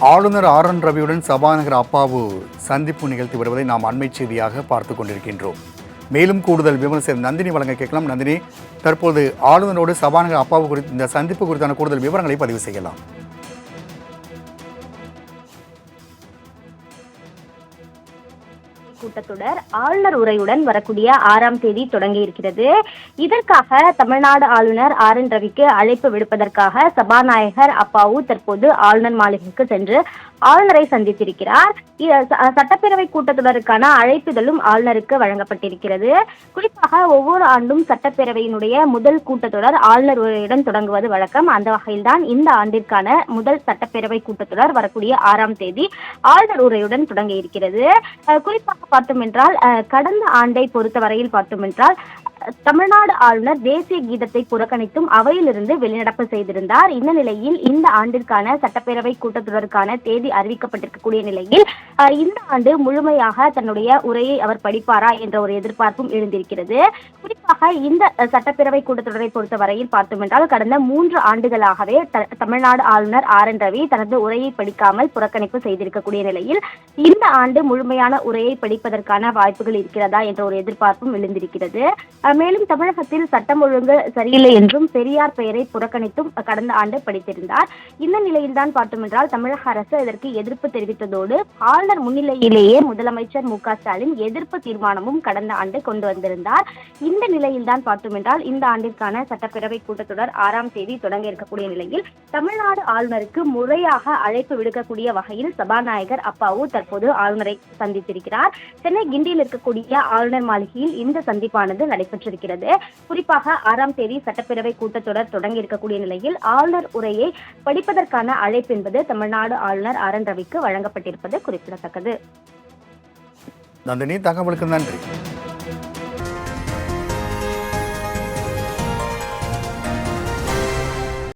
ஆளுநர் R N ரவியுடன் சபாநாயகர் அப்பாவு சந்திப்பு நிகழ்த்தி வருவதை நாம் அண்மை செய்தியாக பார்த்து கொண்டிருக்கின்றோம். மேலும் கூடுதல் விமர்சனம் நந்தினி வழங்க கேட்கலாம். நந்தினி, தற்போது ஆளுநரோடு சபாநாயகர் அப்பாவு குறித்து இந்த சந்திப்பு குறித்தான கூடுதல் விவரங்களை பதிவு செய்யலாம். கூட்டத்தொடர் ஆளுநர் உரையுடன் வரக்கூடிய 6ஆம் தேதி தொடங்கி இருக்கிறது. இதற்காக தமிழ்நாடு ஆளுநர் ஆர் என் ரவிக்கு அழைப்பு விடுப்பதற்காக சபாநாயகர் அப்பாவு தற்போது ஆளுநர் மாளிகைக்கு சென்று ஆளுநரை சந்தித்திருக்கிறார். சட்டப்பேரவை கூட்டத்தொடருக்கான அழைப்பிதழும் ஆளுநருக்கு வழங்கப்பட்டிருக்கிறது. குறிப்பாக ஒவ்வொரு ஆண்டும் சட்டப்பேரவையினுடைய முதல் கூட்டத்தொடர் ஆளுநர் உரையுடன் தொடங்குவது வழக்கம். அந்த வகையில்தான் இந்த ஆண்டிற்கான முதல் சட்டப்பேரவை கூட்டத்தொடர் வரக்கூடிய 6ஆம் தேதி ஆளுநர் உரையுடன் தொடங்க இருக்கிறது. குறிப்பாக பார்த்தோம் என்றால் கடந்த ஆண்டை பொறுத்தவரையில் பார்த்தோம் என்றால் தமிழ்நாடு ஆளுநர் தேசிய கீதத்தை புறக்கணித்தும் அவையிலிருந்து வெளிநடப்பு செய்திருந்தார். இந்த நிலையில் இந்த ஆண்டிற்கான சட்டப்பேரவை கூட்டத்தொடருக்கான தேதி அறிவிக்கப்பட்டிருக்கக்கூடிய நிலையில் இந்த ஆண்டு முழுமையாக தன்னுடைய உரையை அவர் படிப்பாரா என்ற ஒரு எதிர்பார்ப்பும் எழுந்திருக்கிறது. குறிப்பாக இந்த சட்டப்பேரவை கூட்டத்தொடரை பொறுத்தவரையில் பார்த்தோம் என்றால் கடந்த 3 ஆண்டுகளாகவே தமிழ்நாடு ஆளுநர் ஆர் என் ரவி தனது உரையை படிக்காமல் புறக்கணிப்பு செய்திருக்கக்கூடிய நிலையில் இந்த ஆண்டு முழுமையான உரையை படிப்பதற்கான வாய்ப்புகள் இருக்கிறதா என்ற ஒரு எதிர்பார்ப்பும் எழுந்திருக்கிறது. மேலும் தமிழகத்தில் சட்டம் ஒழுங்கு சரியில்லை என்றும் பெரியார் பெயரை புறக்கணித்தும் கடந்த ஆண்டு படித்திருந்தார். இந்த நிலையில்தான் பார்த்தோம் என்றால் தமிழக அரசு இதற்கு எதிர்ப்பு தெரிவித்ததோடு ஆளுநர் முன்னிலையிலேயே முதலமைச்சர் மு க ஸ்டாலின் எதிர்ப்பு தீர்மானமும் கடந்த ஆண்டு கொண்டு வந்திருந்தார். இந்த நிலையில்தான் பார்த்தோம் என்றால் இந்த ஆண்டிற்கான சட்டப்பேரவை கூட்டத்தொடர் 6ஆம் தேதி தொடங்க இருக்கக்கூடிய நிலையில் தமிழ்நாடு ஆளுநருக்கு முறையாக அழைப்பு விடுக்கக்கூடிய வகையில் சபாநாயகர் அப்பாவு தற்போது ஆளுநரை சந்தித்திருக்கிறார். சென்னை கிண்டியில் இருக்கக்கூடிய ஆளுநர் மாளிகையில் இந்த சந்திப்பானது நடைபெற்றிருக்கிறது. குறிப்பாக 6ஆம் தேதி சட்டப்பேரவை கூட்டத்தொடர் தொடங்கி இருக்கக்கூடிய நிலையில் ஆளுநர் உரையை படிப்பதற்கான அழைப்பு என்பது தமிழ்நாடு ஆளுநர் ஆர் என் ரவிக்கு வழங்கப்பட்டிருப்பது குறிப்பிடத்தக்கது. நந்தினி, தகவலுக்கு நன்றி.